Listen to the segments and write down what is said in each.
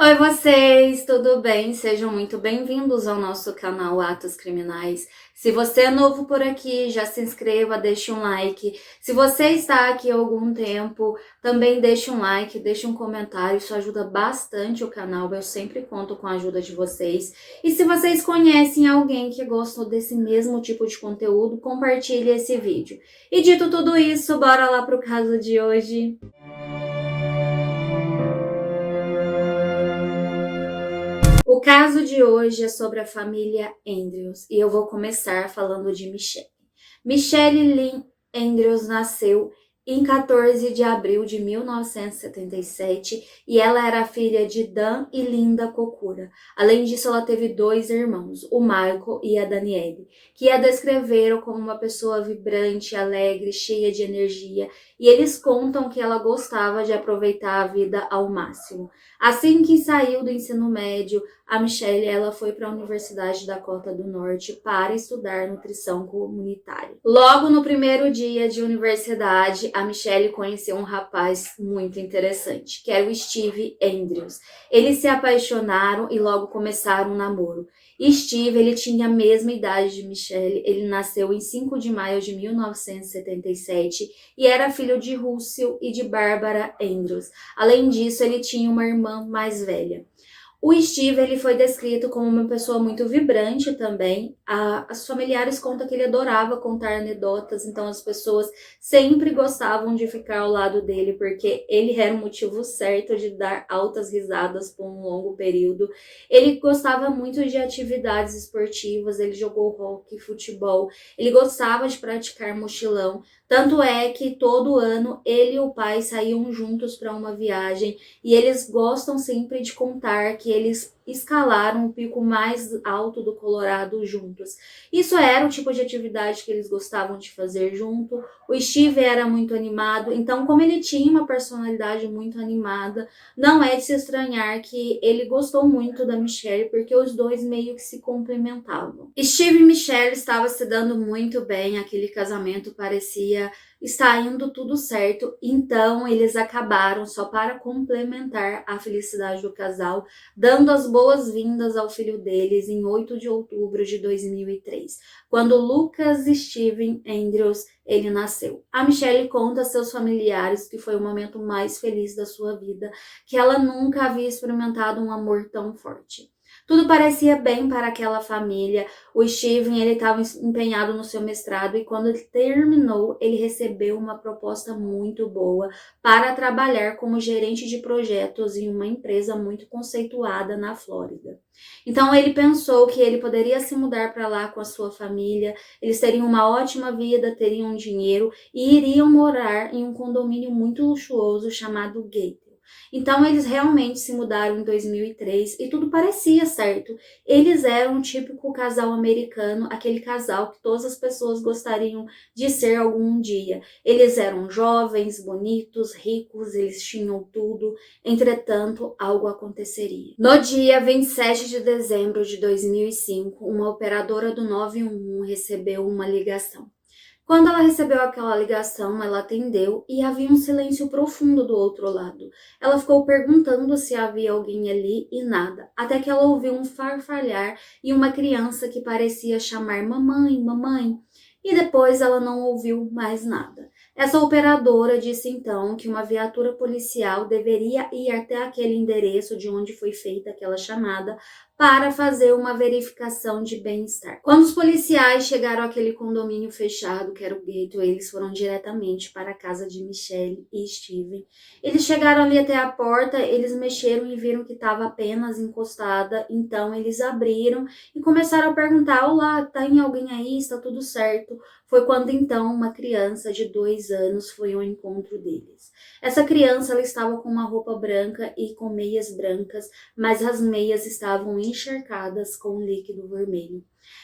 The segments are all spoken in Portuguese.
Oi vocês, tudo bem? Sejam muito bem-vindos ao nosso canal Atos Criminais. Se você é novo por aqui, já se inscreva, deixe um like. Se você está aqui há algum tempo, também deixe um like, deixe um comentário, isso ajuda bastante o canal, eu sempre conto com a ajuda de vocês. E se vocês conhecem alguém que gostou desse mesmo tipo de conteúdo, compartilhe esse vídeo. E dito tudo isso, bora lá pro caso de hoje. O caso de hoje é sobre a família Andrews e eu vou começar falando de Michelle. Michelle Lynn Andrews nasceu em 14 de abril de 1977 e ela era filha de Dan e Linda Kokura. Além disso, ela teve dois irmãos, o Michael e a Danielle, que a descreveram como uma pessoa vibrante, alegre, cheia de energia, e eles contam que ela gostava de aproveitar a vida ao máximo. Assim que saiu do ensino médio, a Michelle ela foi para a Universidade da Dakota do Norte para estudar nutrição comunitária. Logo no primeiro dia de universidade, a Michelle conheceu um rapaz muito interessante, que era o Steve Andrews. Eles se apaixonaram e logo começaram um namoro. Steve, ele tinha a mesma idade de Michelle, ele nasceu em 5 de maio de 1977 e era filho de Russell e de Barbara Andrews. Além disso, ele tinha uma irmã mais velha. O Steve ele foi descrito como uma pessoa muito vibrante também. As familiares contam que ele adorava contar anedotas, então as pessoas sempre gostavam de ficar ao lado dele, porque ele era o motivo certo de dar altas risadas por um longo período. Ele gostava muito de atividades esportivas, ele jogou hóquei, futebol, ele gostava de praticar mochilão. Tanto é que todo ano ele e o pai saíam juntos para uma viagem e eles gostam sempre de contar que eles escalaram o pico mais alto do Colorado juntos. Isso era o tipo de atividade que eles gostavam de fazer junto. O Steve era muito animado, então como ele tinha uma personalidade muito animada, não é de se estranhar que ele gostou muito da Michelle, porque os dois meio que se complementavam. Steve e Michelle estavam se dando muito bem, aquele casamento parecia estar indo tudo certo, então eles acabaram só para complementar a felicidade do casal, dando as boas-vindas ao filho deles em 8 de outubro de 2003, quando Lucas Steven Andrews ele nasceu. A Michelle conta a seus familiares que foi o momento mais feliz da sua vida, que ela nunca havia experimentado um amor tão forte. Tudo parecia bem para aquela família. O Steven ele estava empenhado no seu mestrado e quando ele terminou, ele recebeu uma proposta muito boa para trabalhar como gerente de projetos em uma empresa muito conceituada na Flórida. Então ele pensou que ele poderia se mudar para lá com a sua família, eles teriam uma ótima vida, teriam dinheiro e iriam morar em um condomínio muito luxuoso chamado Gate. Então eles realmente se mudaram em 2003 e tudo parecia certo. Eles eram um típico casal americano, aquele casal que todas as pessoas gostariam de ser algum dia. Eles eram jovens, bonitos, ricos, eles tinham tudo. Entretanto, algo aconteceria. No dia 27 de dezembro de 2005, uma operadora do 911 recebeu uma ligação. Quando ela recebeu aquela ligação, ela atendeu e havia um silêncio profundo do outro lado. Ela ficou perguntando se havia alguém ali e nada, até que ela ouviu um farfalhar e uma criança que parecia chamar mamãe, mamãe. E depois ela não ouviu mais nada. Essa operadora disse então que uma viatura policial deveria ir até aquele endereço de onde foi feita aquela chamada para fazer uma verificação de bem-estar. Quando os policiais chegaram àquele condomínio fechado, que era o Gateway, eles foram diretamente para a casa de Michelle e Steven. Eles chegaram ali até a porta, eles mexeram e viram que estava apenas encostada, então eles abriram e começaram a perguntar: olá, tem alguém aí? Está tudo certo? Foi quando então uma criança de 2 anos foi ao encontro deles. Essa criança ela estava com uma roupa branca e com meias brancas, mas as meias estavam encharcadas com um líquido vermelho.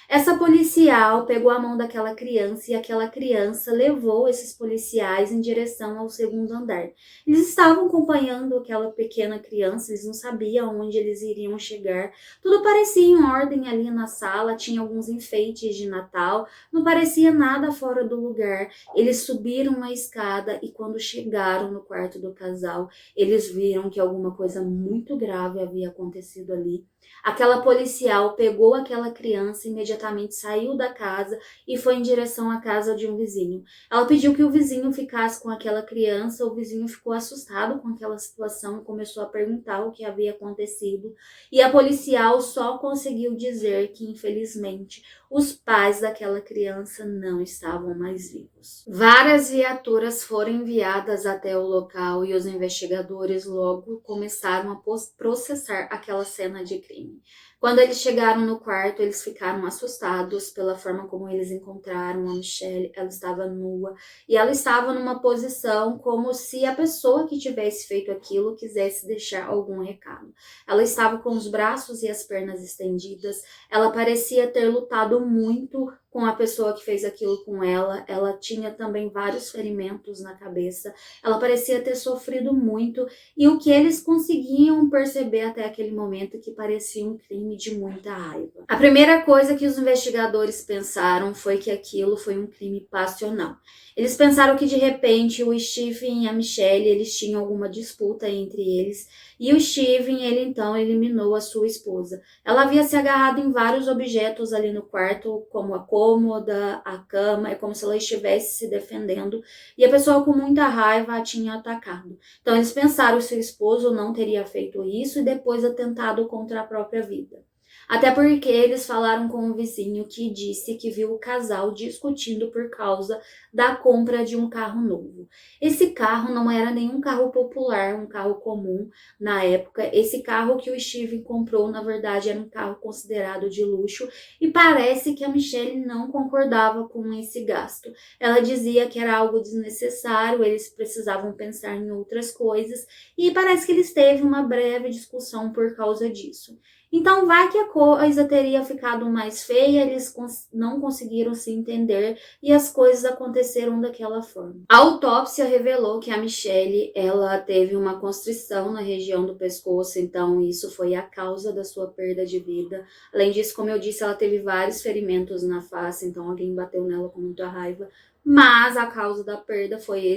Essa policial pegou a mão daquela criança e aquela criança levou esses policiais em direção ao segundo andar. Eles estavam acompanhando aquela pequena criança, eles não sabiam onde eles iriam chegar. Tudo parecia em ordem ali na sala, tinha alguns enfeites de Natal, não parecia nada fora do lugar. Eles subiram uma escada e quando chegaram no quarto do casal, eles viram que alguma coisa muito grave havia acontecido ali. Aquela policial pegou aquela criança, imediatamente saiu da casa e foi em direção à casa de um vizinho. Ela pediu que o vizinho ficasse com aquela criança, o vizinho ficou assustado com aquela situação e começou a perguntar o que havia acontecido. E a policial só conseguiu dizer que, infelizmente, os pais daquela criança não estavam mais vivos. Várias viaturas foram enviadas até o local e os investigadores logo começaram a processar aquela cena de crime. Quando eles chegaram no quarto, eles ficaram assustados pela forma como eles encontraram a Michelle. Ela estava nua e ela estava numa posição como se a pessoa que tivesse feito aquilo quisesse deixar algum recado. Ela estava com os braços e as pernas estendidas, ela parecia ter lutado muito com a pessoa que fez aquilo com ela. Ela tinha também vários ferimentos na cabeça, ela parecia ter sofrido muito e o que eles conseguiam perceber até aquele momento que parecia um crime de muita raiva. A primeira coisa que os investigadores pensaram foi que aquilo foi um crime passional. Eles pensaram que de repente o Steven e a Michelle, eles tinham alguma disputa entre eles e o Steven, ele então eliminou a sua esposa. Ela havia se agarrado em vários objetos ali no quarto, como a cômoda, a cama, é como se ela estivesse se defendendo e a pessoa com muita raiva a tinha atacado. Então eles pensaram que seu esposo não teria feito isso e depois atentado contra a própria vida. Até porque eles falaram com o vizinho que disse que viu o casal discutindo por causa da compra de um carro novo. Esse carro não era nenhum carro popular, um carro comum na época. Esse carro que o Steven comprou, na verdade, era um carro considerado de luxo e parece que a Michelle não concordava com esse gasto. Ela dizia que era algo desnecessário, eles precisavam pensar em outras coisas e parece que eles teve uma breve discussão por causa disso. Então, vai que a coisa teria ficado mais feia, eles não conseguiram se entender e as coisas aconteceram daquela forma. A autópsia revelou que a Michelle, ela teve uma constrição na região do pescoço, então isso foi a causa da sua perda de vida. Além disso, como eu disse, ela teve vários ferimentos na face, então alguém bateu nela com muita raiva. Mas a causa da perda foi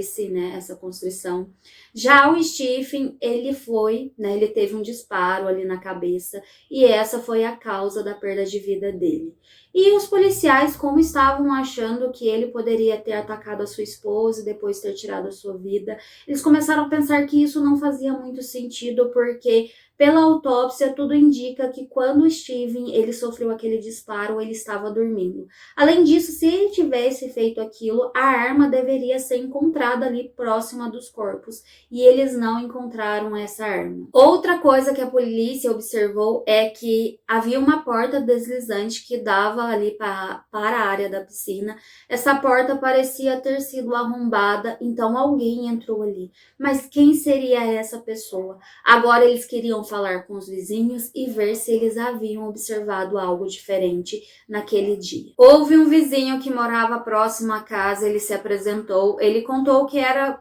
essa constrição. Já o Stephen, ele teve um disparo ali na cabeça e essa foi a causa da perda de vida dele. E os policiais, como estavam achando que ele poderia ter atacado a sua esposa e depois ter tirado a sua vida, eles começaram a pensar que isso não fazia muito sentido, porque pela autópsia tudo indica que quando o Steven ele sofreu aquele disparo, ele estava dormindo. Além disso, se ele tivesse feito aquilo, a arma deveria ser encontrada ali próxima dos corpos e eles não encontraram essa arma. Outra coisa que a polícia observou é que havia uma porta deslizante que dava ali para a área da piscina. Essa porta parecia ter sido arrombada, então alguém entrou ali. Mas quem seria essa pessoa? Agora eles queriam falar com os vizinhos e ver se eles haviam observado algo diferente naquele dia. Houve um vizinho que morava próximo à casa, ele se apresentou, ele contou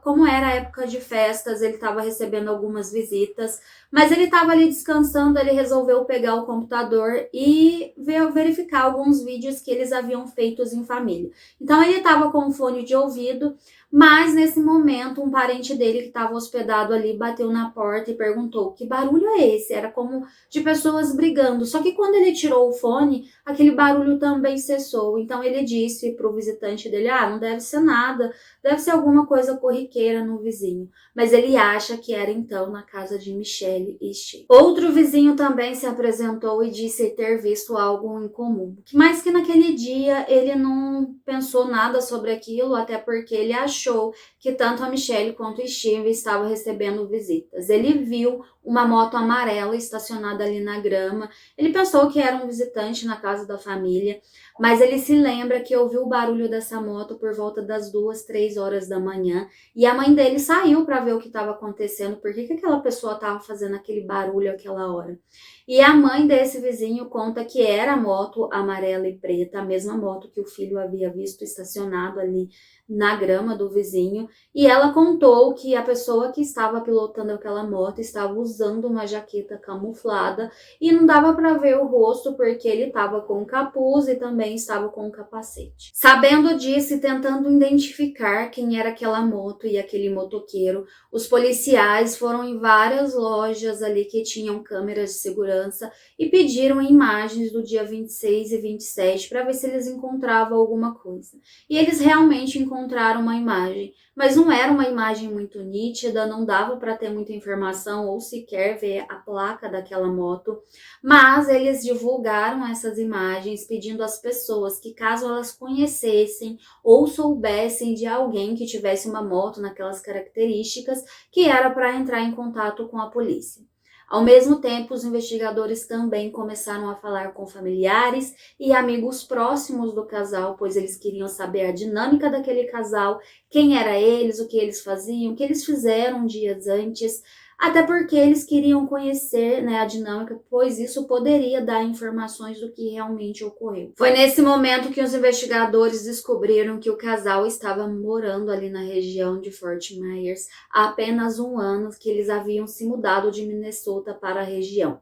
como era a época de festas, ele estava recebendo algumas visitas, mas ele estava ali descansando, ele resolveu pegar o computador e verificar alguns vídeos que eles haviam feitos em família. Então ele estava com um fone de ouvido, mas nesse momento um parente dele que estava hospedado ali bateu na porta e perguntou: que barulho é esse? Era como de pessoas brigando. Só que quando ele tirou o fone, aquele barulho também cessou. Então ele disse para o visitante dele: não deve ser nada, deve ser alguma coisa corriqueira no vizinho. Mas ele acha que era então na casa de Michelle e Steve. Outro vizinho também se apresentou e disse ter visto algo incomum. Mas que naquele dia ele não pensou nada sobre aquilo, até porque ele achou que tanto a Michelle quanto o Steve estavam recebendo visitas. Ele viu uma moto amarela estacionada ali na grama. Ele pensou que era um visitante na casa da família, mas ele se lembra que ouviu o barulho dessa moto por volta das 2, 3 horas da manhã e a mãe dele saiu para ver o que estava acontecendo, por que aquela pessoa estava fazendo aquele barulho àquela hora. E a mãe desse vizinho conta que era a moto amarela e preta, a mesma moto que o filho havia visto estacionado ali na grama do vizinho, e ela contou que a pessoa que estava pilotando aquela moto estava usando uma jaqueta camuflada e não dava para ver o rosto porque ele estava com capuz e também estava com um capacete. Sabendo disso e tentando identificar quem era aquela moto e aquele motoqueiro, os policiais foram em várias lojas ali que tinham câmeras de segurança e pediram imagens do dia 26 e 27 para ver se eles encontravam alguma coisa. E eles realmente encontraram uma imagem, mas não era uma imagem muito nítida, não dava para ter muita informação ou sequer ver a placa daquela moto, mas eles divulgaram essas imagens pedindo às pessoas que, caso elas conhecessem ou soubessem de alguém que tivesse uma moto naquelas características, que era para entrar em contato com a polícia. Ao mesmo tempo, os investigadores também começaram a falar com familiares e amigos próximos do casal, pois eles queriam saber a dinâmica daquele casal, quem era eles, o que eles faziam, o que eles fizeram dias antes, até porque eles queriam conhecer, né, a dinâmica, pois isso poderia dar informações do que realmente ocorreu. Foi nesse momento que os investigadores descobriram que o casal estava morando ali na região de Fort Myers há apenas um ano, que eles haviam se mudado de Minnesota para a região.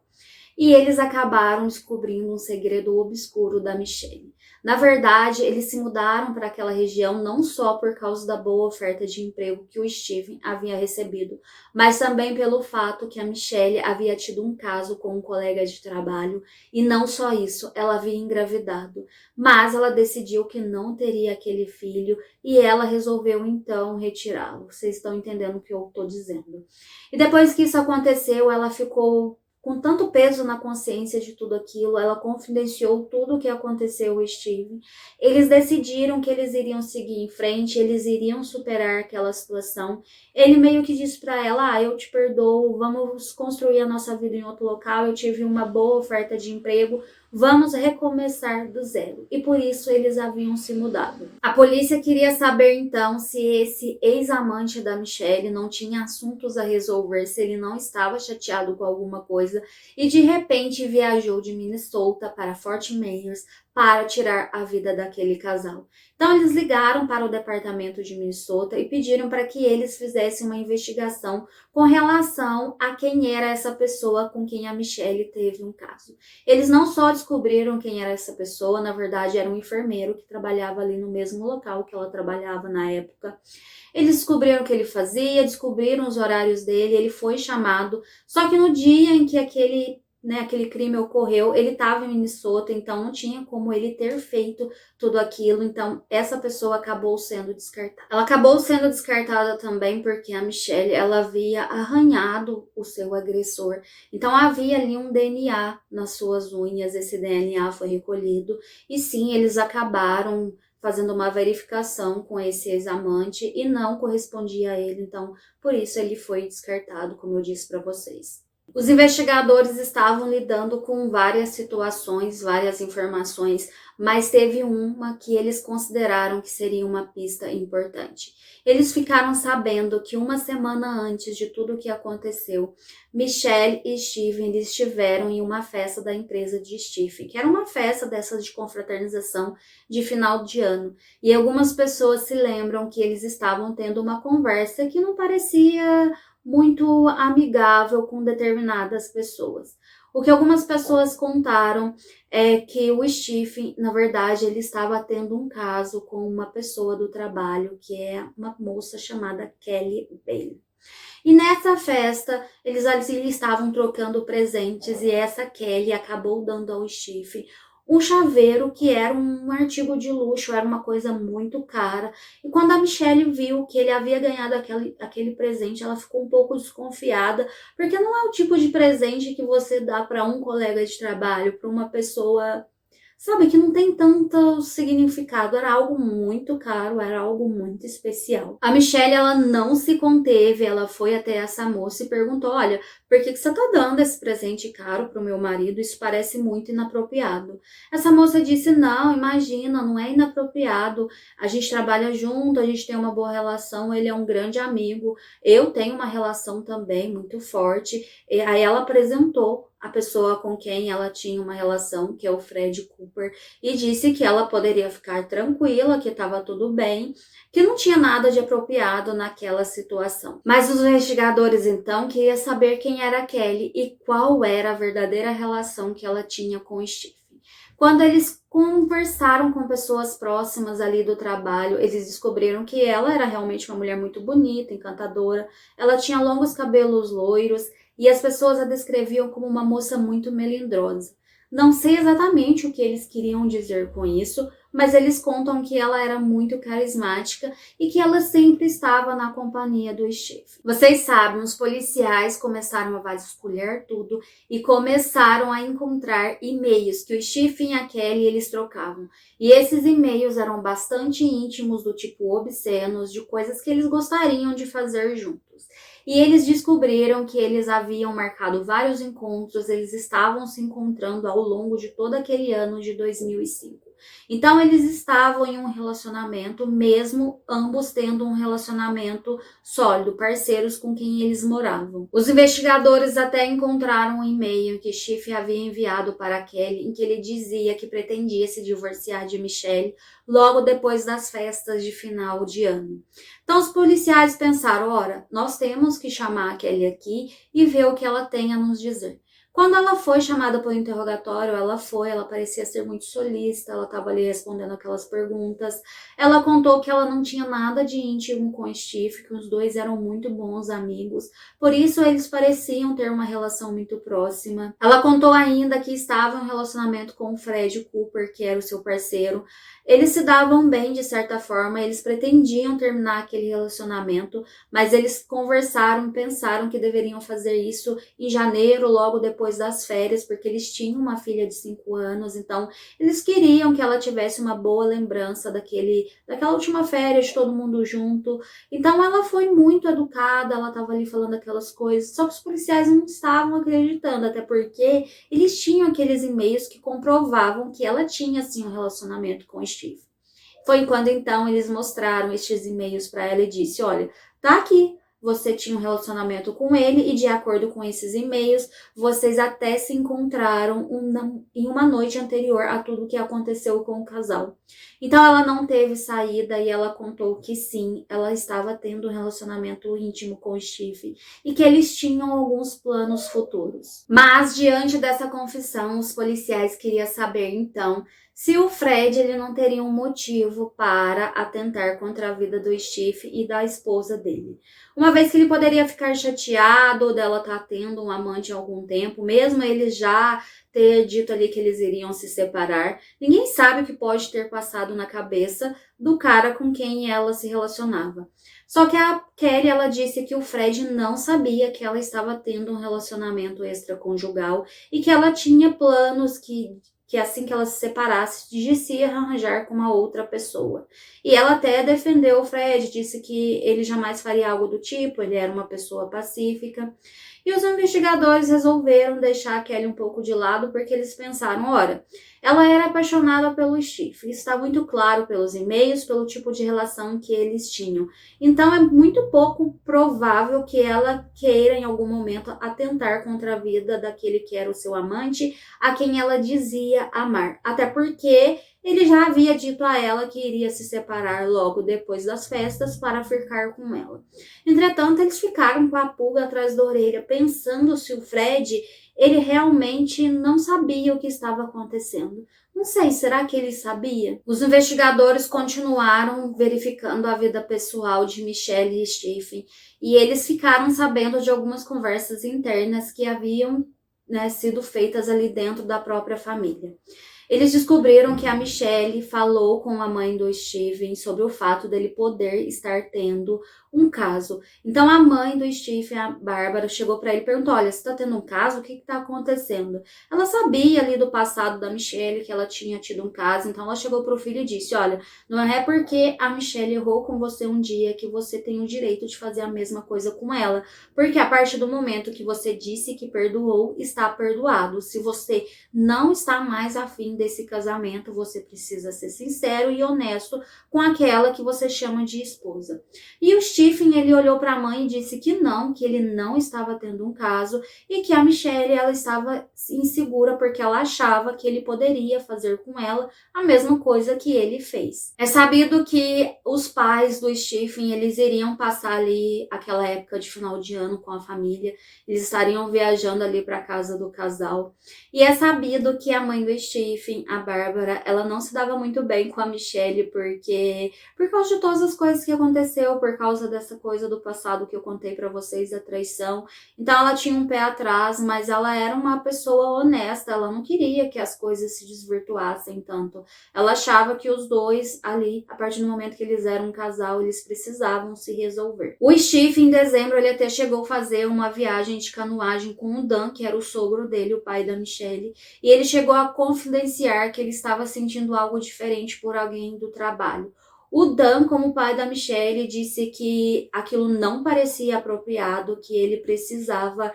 E eles acabaram descobrindo um segredo obscuro da Michelle. Na verdade, eles se mudaram para aquela região não só por causa da boa oferta de emprego que o Steven havia recebido, mas também pelo fato que a Michelle havia tido um caso com um colega de trabalho e não só isso, ela havia engravidado, mas ela decidiu que não teria aquele filho e ela resolveu então retirá-lo. Vocês estão entendendo o que eu estou dizendo. E depois que isso aconteceu, ela ficou com tanto peso na consciência de tudo aquilo, ela confidenciou tudo o que aconteceu ao Steven. Eles decidiram que eles iriam seguir em frente, eles iriam superar aquela situação. Ele meio que disse para ela, eu te perdoo, vamos construir a nossa vida em outro local, eu tive uma boa oferta de emprego, vamos recomeçar do zero. E por isso eles haviam se mudado. A polícia queria saber então se esse ex-amante da Michelle não tinha assuntos a resolver, se ele não estava chateado com alguma coisa e de repente viajou de Minnesota para Fort Myers para tirar a vida daquele casal. Então eles ligaram para o departamento de Minnesota e pediram para que eles fizessem uma investigação com relação a quem era essa pessoa com quem a Michelle teve um caso. Eles não só descobriram quem era essa pessoa, na verdade era um enfermeiro que trabalhava ali no mesmo local que ela trabalhava na época. Eles descobriram o que ele fazia, descobriram os horários dele, ele foi chamado, só que no dia em que aquele crime ocorreu, ele estava em Minnesota, então não tinha como ele ter feito tudo aquilo, então essa pessoa acabou sendo descartada. Ela acabou sendo descartada também porque a Michelle, ela havia arranhado o seu agressor, então havia ali um DNA nas suas unhas, esse DNA foi recolhido, e sim, eles acabaram fazendo uma verificação com esse ex-amante e não correspondia a ele, então por isso ele foi descartado, como eu disse para vocês. Os investigadores estavam lidando com várias situações, várias informações, mas teve uma que eles consideraram que seria uma pista importante. Eles ficaram sabendo que uma semana antes de tudo o que aconteceu, Michelle e Steven eles estiveram em uma festa da empresa de Steven, que era uma festa dessas de confraternização de final de ano. E algumas pessoas se lembram que eles estavam tendo uma conversa que não parecia muito amigável com determinadas pessoas. O que algumas pessoas contaram é que o Steven, na verdade, ele estava tendo um caso com uma pessoa do trabalho, que é uma moça chamada Kelly Bailey. E nessa festa, eles estavam trocando presentes e essa Kelly acabou dando ao Steven um chaveiro que era um artigo de luxo, era uma coisa muito cara. E quando a Michelle viu que ele havia ganhado aquele presente, ela ficou um pouco desconfiada, porque não é o tipo de presente que você dá para um colega de trabalho, para uma pessoa, sabe, que não tem tanto significado. Era algo muito caro, era algo muito especial. A Michelle, ela não se conteve, ela foi até essa moça e perguntou, olha, por que você tá dando esse presente caro pro meu marido? Isso parece muito inapropriado. Essa moça disse, não, imagina, não é inapropriado, a gente trabalha junto, a gente tem uma boa relação, ele é um grande amigo, eu tenho uma relação também muito forte. E aí ela apresentou a pessoa com quem ela tinha uma relação, que é o Fred Cooper, e disse que ela poderia ficar tranquila, que estava tudo bem, que não tinha nada de apropriado naquela situação. Mas os investigadores então queriam saber quem era a Kelly e qual era a verdadeira relação que ela tinha com o Steve. Quando eles conversaram com pessoas próximas ali do trabalho, eles descobriram que ela era realmente uma mulher muito bonita, encantadora, ela tinha longos cabelos loiros e as pessoas a descreviam como uma moça muito melindrosa. Não sei exatamente o que eles queriam dizer com isso, mas eles contam que ela era muito carismática e que ela sempre estava na companhia do Steve. Vocês sabem, os policiais começaram a vasculhar tudo e começaram a encontrar e-mails que o Steve e a Kelly eles trocavam. E esses e-mails eram bastante íntimos, do tipo obscenos, de coisas que eles gostariam de fazer juntos. E eles descobriram que eles haviam marcado vários encontros, eles estavam se encontrando ao longo de todo aquele ano de 2005. Então eles estavam em um relacionamento, mesmo ambos tendo um relacionamento sólido, parceiros com quem eles moravam. Os investigadores até encontraram um e-mail que Steve havia enviado para Kelly, em que ele dizia que pretendia se divorciar de Michelle logo depois das festas de final de ano. Então os policiais pensaram, ora, nós temos que chamar a Kelly aqui e ver o que ela tem a nos dizer. Quando ela foi chamada para o interrogatório, ela parecia ser muito solícita, ela estava ali respondendo aquelas perguntas. Ela contou que ela não tinha nada de íntimo com o Steve, que os dois eram muito bons amigos, por isso eles pareciam ter uma relação muito próxima. Ela contou ainda que estava em um relacionamento com o Fred Cooper, que era o seu parceiro. Eles se davam bem de certa forma, eles pretendiam terminar aquele relacionamento, mas eles conversaram, pensaram que deveriam fazer isso em janeiro, logo depois das férias, porque eles tinham uma filha de 5 anos, então eles queriam que ela tivesse uma boa lembrança daquela última férias de todo mundo junto. Então ela foi muito educada, ela estava ali falando aquelas coisas, só que os policiais não estavam acreditando, até porque eles tinham aqueles e-mails que comprovavam que ela tinha assim um relacionamento com o Steve. Foi quando então eles mostraram estes e-mails para ela e disse, olha, tá aqui, você tinha um relacionamento com ele e de acordo com esses e-mails, vocês até se encontraram em uma noite anterior a tudo que aconteceu com o casal. Então ela não teve saída e ela contou que sim, ela estava tendo um relacionamento íntimo com o Steve e que eles tinham alguns planos futuros. Mas diante dessa confissão, os policiais queriam saber então se o Fred ele não teria um motivo para atentar contra a vida do Steve e da esposa dele. Uma vez que ele poderia ficar chateado dela estar tendo um amante há algum tempo, mesmo ele já ter dito ali que eles iriam se separar, ninguém sabe o que pode ter passado na cabeça do cara com quem ela se relacionava. Só que a Kelly, ela disse que o Fred não sabia que ela estava tendo um relacionamento extraconjugal e que ela tinha planos que assim que ela se separasse, de se arranjar com uma outra pessoa. E ela até defendeu o Fred, disse que ele jamais faria algo do tipo, ele era uma pessoa pacífica. E os investigadores resolveram deixar a Kelly um pouco de lado, porque eles pensaram, ora, ela era apaixonada pelo Steve, isso está muito claro pelos e-mails, pelo tipo de relação que eles tinham. Então é muito pouco provável que ela queira em algum momento atentar contra a vida daquele que era o seu amante, a quem ela dizia amar. Até porque ele já havia dito a ela que iria se separar logo depois das festas para ficar com ela. Entretanto, eles ficaram com a pulga atrás da orelha, pensando se o Fred ele realmente não sabia o que estava acontecendo. Não sei, será que ele sabia? Os investigadores continuaram verificando a vida pessoal de Michelle e Stephen e eles ficaram sabendo de algumas conversas internas que haviam sido feitas ali dentro da própria família. Eles descobriram que a Michelle falou com a mãe do Steven sobre o fato dele poder estar tendo um caso. Então a mãe do Steven, a Bárbara, chegou para ele e perguntou: olha, você tá tendo um caso? O que tá acontecendo? Ela sabia ali do passado da Michelle, que ela tinha tido um caso, então ela chegou pro filho e disse: olha, não é porque a Michelle errou com você um dia que você tem o direito de fazer a mesma coisa com ela. Porque a partir do momento que você disse que perdoou, está perdoado. Se você não está mais afim desse casamento, você precisa ser sincero e honesto com aquela que você chama de esposa. E o Stephen, ele olhou para a mãe e disse que ele não estava tendo um caso e que a Michelle, ela estava insegura porque ela achava que ele poderia fazer com ela a mesma coisa que ele fez. É sabido que os pais do Stephen, eles iriam passar ali aquela época de final de ano com a família, eles estariam viajando ali para casa do casal. E é sabido que a mãe do Stephen, a Bárbara, ela não se dava muito bem com a Michelle por causa de todas as coisas que aconteceu, por causa dessa coisa do passado que eu contei para vocês, da traição. Então ela tinha um pé atrás, mas ela era uma pessoa honesta, ela não queria que as coisas se desvirtuassem tanto. Ela achava que os dois ali, a partir do momento que eles eram um casal, eles precisavam se resolver. O Steve, em dezembro, ele até chegou a fazer uma viagem de canoagem com o Dan, que era o sogro dele, o pai da Michelle, e ele chegou a confidenciar que ele estava sentindo algo diferente por alguém do trabalho. O Dan, como pai da Michelle, disse que aquilo não parecia apropriado, que ele precisava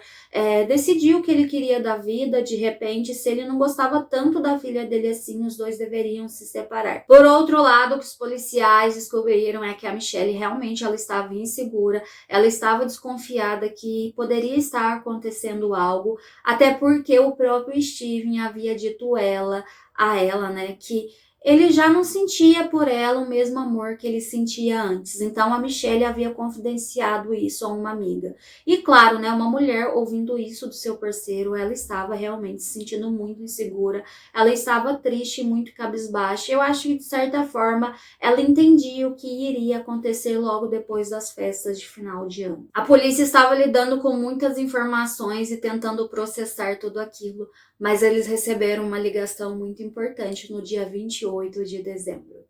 decidir o que ele queria da vida. De repente, se ele não gostava tanto da filha dele assim, os dois deveriam se separar. Por outro lado, o que os policiais descobriram é que a Michelle realmente ela estava insegura, ela estava desconfiada que poderia estar acontecendo algo, até porque o próprio Steven havia dito a ela, né, que ele já não sentia por ela o mesmo amor que ele sentia antes. Então a Michelle havia confidenciado isso a uma amiga. E claro, né, uma mulher ouvindo isso do seu parceiro, ela estava realmente se sentindo muito insegura, ela estava triste, muito cabisbaixa. Eu acho que de certa forma ela entendia o que iria acontecer logo depois das festas de final de ano. A polícia estava lidando com muitas informações e tentando processar tudo aquilo, mas eles receberam uma ligação muito importante no dia 28 de dezembro.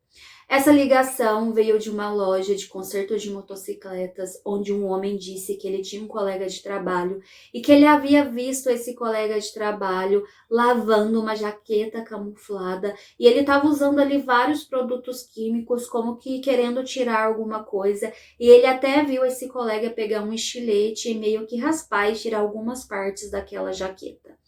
Essa ligação veio de uma loja de conserto de motocicletas, onde um homem disse que ele tinha um colega de trabalho e que ele havia visto esse colega de trabalho lavando uma jaqueta camuflada e ele estava usando ali vários produtos químicos, como que querendo tirar alguma coisa, e ele até viu esse colega pegar um estilete e meio que raspar e tirar algumas partes daquela jaqueta.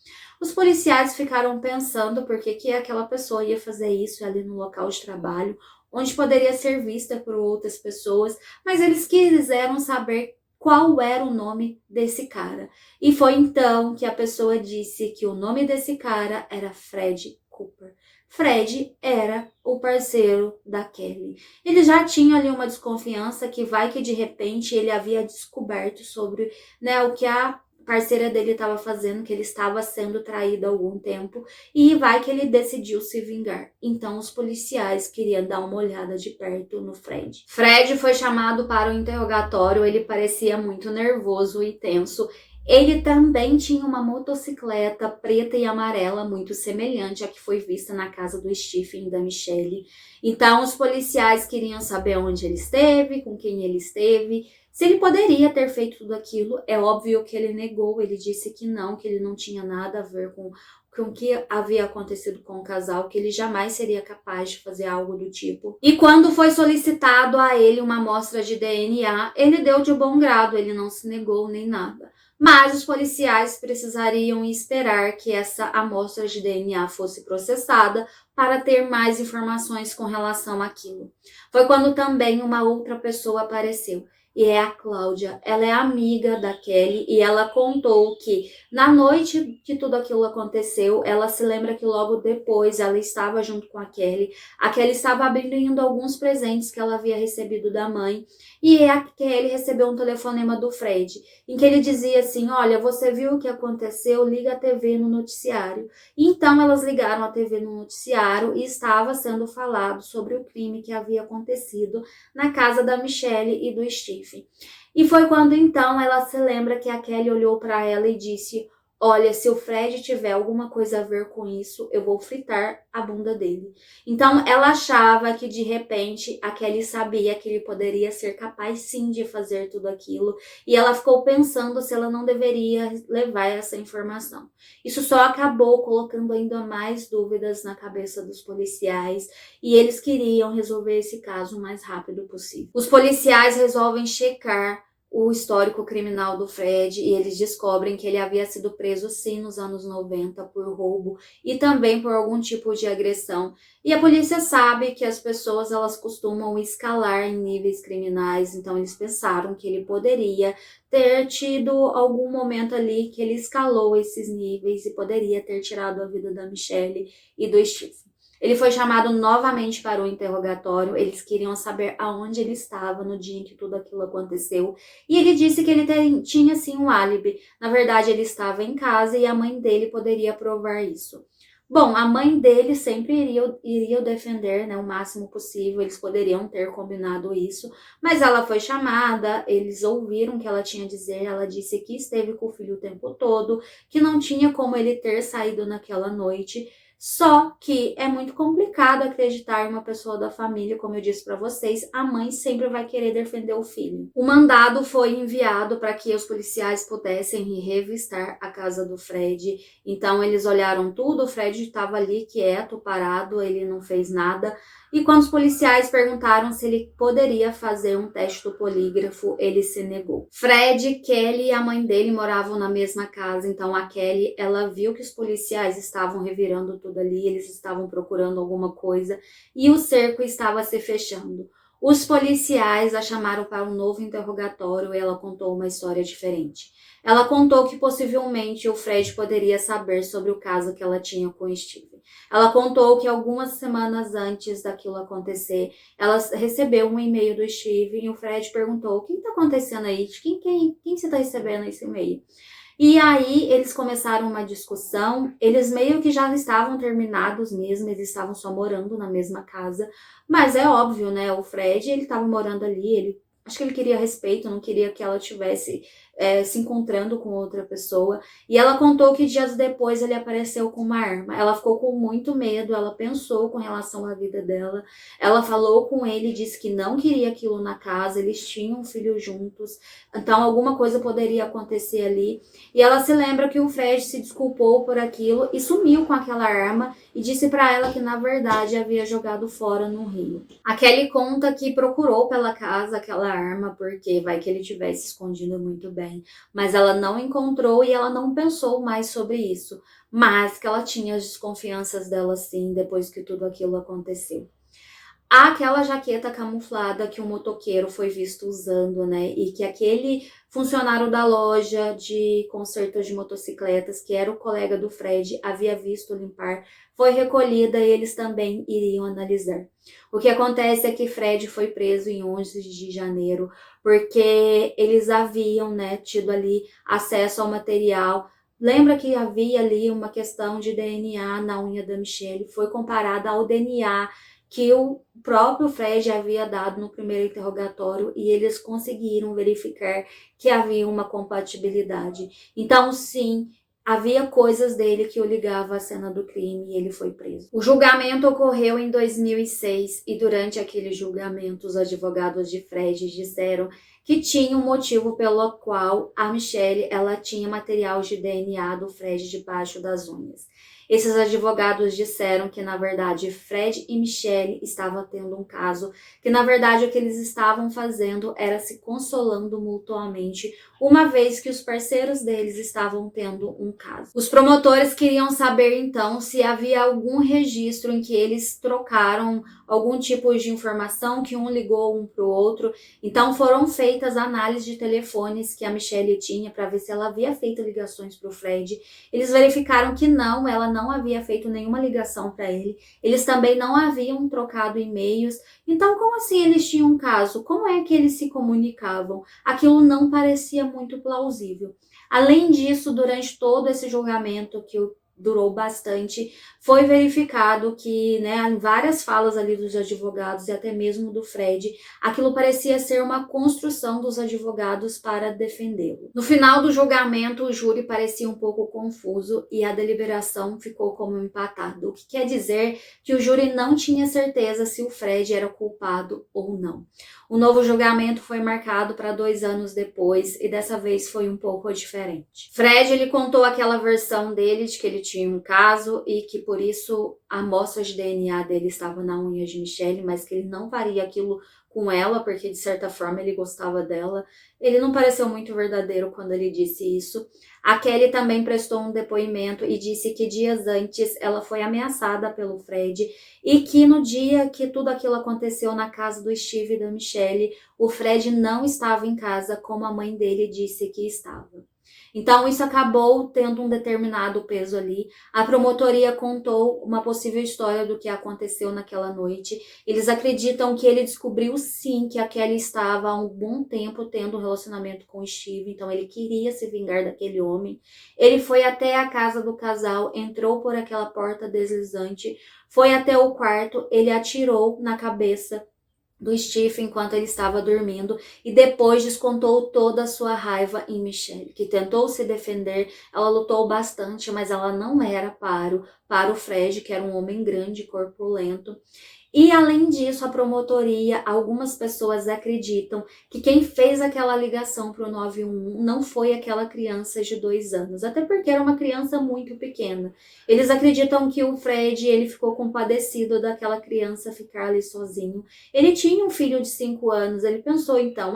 Os policiais ficaram pensando por que aquela pessoa ia fazer isso ali no local de trabalho, onde poderia ser vista por outras pessoas, mas eles quiseram saber qual era o nome desse cara. E foi então que a pessoa disse que o nome desse cara era Fred Cooper. Fred era o parceiro da Kelly. Ele já tinha ali uma desconfiança que vai que de repente ele havia descoberto sobre, né, o que a parceira dele estava fazendo, que ele estava sendo traído há algum tempo, e vai que ele decidiu se vingar. Então os policiais queriam dar uma olhada de perto no Fred. Fred foi chamado para o interrogatório, ele parecia muito nervoso e tenso. Ele também tinha uma motocicleta preta e amarela muito semelhante à que foi vista na casa do Stephen e da Michelle. Então os policiais queriam saber onde ele esteve, com quem ele esteve, se ele poderia ter feito tudo aquilo. É óbvio que ele negou, ele disse que ele não tinha nada a ver com o que havia acontecido com o casal, que ele jamais seria capaz de fazer algo do tipo. E quando foi solicitado a ele uma amostra de DNA, ele deu de bom grado, ele não se negou nem nada. Mas os policiais precisariam esperar que essa amostra de DNA fosse processada para ter mais informações com relação àquilo. Foi quando também uma outra pessoa apareceu. E é a Cláudia, ela é amiga da Kelly e ela contou que na noite que tudo aquilo aconteceu, ela se lembra que logo depois ela estava junto com a Kelly estava abrindo alguns presentes que ela havia recebido da mãe, e a Kelly recebeu um telefonema do Fred, em que ele dizia assim: olha, você viu o que aconteceu? Liga a TV no noticiário. Então elas ligaram a TV no noticiário e estava sendo falado sobre o crime que havia acontecido na casa da Michelle e do Steve. E foi quando então ela se lembra que a Kelly olhou para ela e disse: olha, se o Fred tiver alguma coisa a ver com isso, eu vou fritar a bunda dele. Então, ela achava que, de repente, a Kelly sabia que ele poderia ser capaz, sim, de fazer tudo aquilo. E ela ficou pensando se ela não deveria levar essa informação. Isso só acabou colocando ainda mais dúvidas na cabeça dos policiais. E eles queriam resolver esse caso o mais rápido possível. Os policiais resolvem checar o histórico criminal do Fred e eles descobrem que ele havia sido preso sim nos anos 90 por roubo e também por algum tipo de agressão. E a polícia sabe que as pessoas elas costumam escalar em níveis criminais, então eles pensaram que ele poderia ter tido algum momento ali que ele escalou esses níveis e poderia ter tirado a vida da Michelle e do Steve. Ele foi chamado novamente para o interrogatório, eles queriam saber aonde ele estava no dia em que tudo aquilo aconteceu, e ele disse que ele tinha sim um álibi. Na verdade, ele estava em casa e a mãe dele poderia provar isso. Bom, a mãe dele sempre iria o defender, né, o máximo possível, eles poderiam ter combinado isso, mas ela foi chamada, eles ouviram o que ela tinha a dizer, ela disse que esteve com o filho o tempo todo, que não tinha como ele ter saído naquela noite. Só que é muito complicado acreditar em uma pessoa da família, como eu disse para vocês, a mãe sempre vai querer defender o filho. O mandado foi enviado para que os policiais pudessem revistar a casa do Fred. Então eles olharam tudo, o Fred estava ali quieto, parado, ele não fez nada. E quando os policiais perguntaram se ele poderia fazer um teste do polígrafo, ele se negou. Fred, Kelly e a mãe dele moravam na mesma casa, então a Kelly, ela viu que os policiais estavam revirando tudo ali, eles estavam procurando alguma coisa e o cerco estava se fechando. Os policiais a chamaram para um novo interrogatório e ela contou uma história diferente. Ela contou que possivelmente o Fred poderia saber sobre o caso que ela tinha com o Steve. Ela contou que algumas semanas antes daquilo acontecer, ela recebeu um e-mail do Steve e o Fred perguntou: o que está acontecendo aí? Quem você está recebendo esse e-mail? E aí eles começaram uma discussão, eles meio que já estavam terminados mesmo, eles estavam só morando na mesma casa, mas é óbvio, né, o Fred, ele estava morando ali, acho que ele queria respeito, não queria que ela tivesse se encontrando com outra pessoa. E ela contou que dias depois ele apareceu com uma arma. Ela ficou com muito medo, ela pensou com relação à vida dela. Ela falou com ele, disse que não queria aquilo na casa, eles tinham um filho juntos, então alguma coisa poderia acontecer ali. E ela se lembra que o Fred se desculpou por aquilo e sumiu com aquela arma e disse para ela que na verdade havia jogado fora no rio. A Kelly conta que procurou pela casa aquela arma porque vai que ele tivesse escondido muito bem, mas ela não encontrou e ela não pensou mais sobre isso, mas que ela tinha as desconfianças dela sim depois que tudo aquilo aconteceu. Aquela jaqueta camuflada que o motoqueiro foi visto usando, né? E que aquele funcionário da loja de conserto de motocicletas, que era o colega do Fred, havia visto limpar, foi recolhida e eles também iriam analisar. O que acontece é que Fred foi preso em 11 de janeiro, porque eles haviam, né, tido ali acesso ao material. Lembra que havia ali uma questão de DNA na unha da Michelle, foi comparada ao DNA que o próprio Fred havia dado no primeiro interrogatório e eles conseguiram verificar que havia uma compatibilidade. Então, sim, havia coisas dele que o ligava à cena do crime e ele foi preso. O julgamento ocorreu em 2006 e durante aquele julgamento os advogados de Fred disseram que tinha um motivo pelo qual a Michelle ela tinha material de DNA do Fred debaixo das unhas. Esses advogados disseram que, na verdade, Fred e Michelle estavam tendo um caso, que, na verdade, o que eles estavam fazendo era se consolando mutuamente, uma vez que os parceiros deles estavam tendo um caso. Os promotores queriam saber, então, se havia algum registro em que eles trocaram algum tipo de informação, que um ligou um para o outro. Então, foram feitas análises de telefones que a Michelle tinha para ver se ela havia feito ligações para o Fred. Eles verificaram que não, ela não havia feito nenhuma ligação para ele. Eles também não haviam trocado e-mails. Então, como assim eles tinham um caso? Como é que eles se comunicavam? Aquilo não parecia muito plausível. Além disso, durante todo esse julgamento que o durou bastante, foi verificado que, né, em várias falas ali dos advogados e até mesmo do Fred, aquilo parecia ser uma construção dos advogados para defendê-lo. No final do julgamento, o júri parecia um pouco confuso e a deliberação ficou como empatada, o que quer dizer que o júri não tinha certeza se o Fred era culpado ou não. O novo julgamento foi marcado para 2 anos depois e dessa vez foi um pouco diferente. Fred, ele contou aquela versão dele de que ele tinha um caso e que por isso a amostra de DNA dele estava na unha de Michelle, mas que ele não faria aquilo com ela, porque de certa forma ele gostava dela. Ele não pareceu muito verdadeiro quando ele disse isso. A Kelly também prestou um depoimento e disse que dias antes ela foi ameaçada pelo Fred e que no dia que tudo aquilo aconteceu na casa do Steve e da Michelle, o Fred não estava em casa como a mãe dele disse que estava. Então, isso acabou tendo um determinado peso ali. A promotoria contou uma possível história do que aconteceu naquela noite. Eles acreditam que ele descobriu sim que a Kelly estava há um bom tempo tendo um relacionamento com o Steve, então ele queria se vingar daquele homem. Ele foi até a casa do casal, entrou por aquela porta deslizante, foi até o quarto, ele atirou na cabeça do Steve enquanto ele estava dormindo e depois descontou toda a sua raiva em Michelle, que tentou se defender. Ela lutou bastante, mas ela não era para o Fred, que era um homem grande e corpulento. E além disso, a promotoria, algumas pessoas acreditam que quem fez aquela ligação para o 911 não foi aquela criança de 2 anos, até porque era uma criança muito pequena. Eles acreditam que o Fred, ele ficou compadecido daquela criança ficar ali sozinho. Ele tinha um filho de 5 anos, ele pensou então,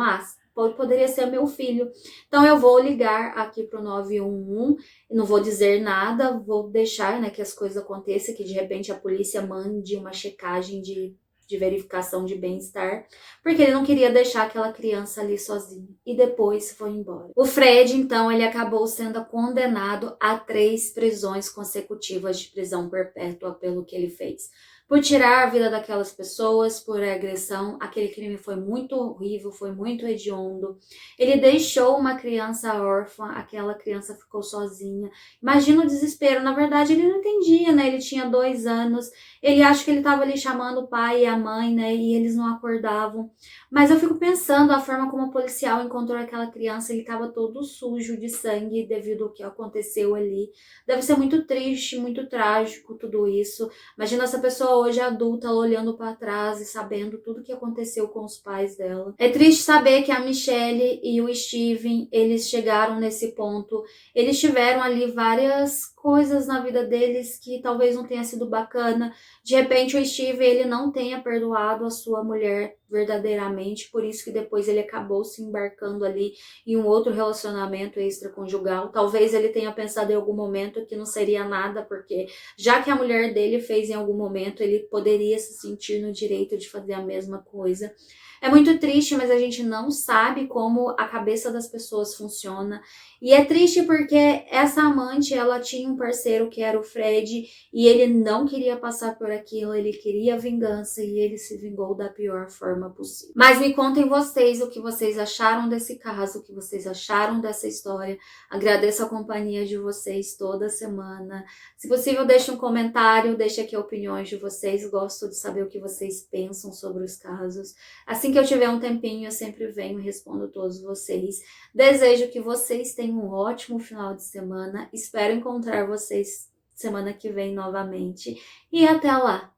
poderia ser meu filho. Então eu vou ligar aqui para o 911, não vou dizer nada, vou deixar, né, que as coisas aconteçam, que de repente a polícia mande uma checagem de verificação de bem-estar, porque ele não queria deixar aquela criança ali sozinha. E depois foi embora. O Fred, então, ele acabou sendo condenado a 3 prisões consecutivas de prisão perpétua pelo que ele fez. Por tirar a vida daquelas pessoas, por agressão. Aquele crime foi muito horrível, foi muito hediondo. Ele deixou uma criança órfã, aquela criança ficou sozinha. Imagina o desespero. Na verdade, ele não entendia, né? Ele tinha 2 anos, ele acha que ele estava ali chamando o pai e a mãe, né? E eles não acordavam. Mas eu fico pensando a forma como o policial encontrou aquela criança, ele estava todo sujo de sangue devido ao que aconteceu ali. Deve ser muito triste, muito trágico tudo isso. Imagina essa pessoa hoje adulta, ela olhando para trás e sabendo tudo que aconteceu com os pais dela. É triste saber que a Michelle e o Steven, eles chegaram nesse ponto. Eles tiveram ali várias coisas na vida deles que talvez não tenha sido bacana. De repente o Steve, ele não tenha perdoado a sua mulher verdadeiramente, por isso que depois ele acabou se embarcando ali em um outro relacionamento extraconjugal. Talvez ele tenha pensado em algum momento que não seria nada, porque já que a mulher dele fez em algum momento, ele poderia se sentir no direito de fazer a mesma coisa. É muito triste, mas a gente não sabe como a cabeça das pessoas funciona. E é triste porque essa amante, ela tinha um parceiro que era o Fred, e ele não queria passar por aquilo, ele queria vingança e ele se vingou da pior forma possível. Mas me contem vocês o que vocês acharam desse caso, o que vocês acharam dessa história. Agradeço a companhia de vocês toda semana. Se possível, deixe um comentário, deixe aqui opiniões de vocês. Gosto de saber o que vocês pensam sobre os casos. Assim que eu tiver um tempinho, eu sempre venho e respondo todos vocês. Desejo que vocês tenham um ótimo final de semana. Espero encontrar vocês semana que vem novamente. E até lá!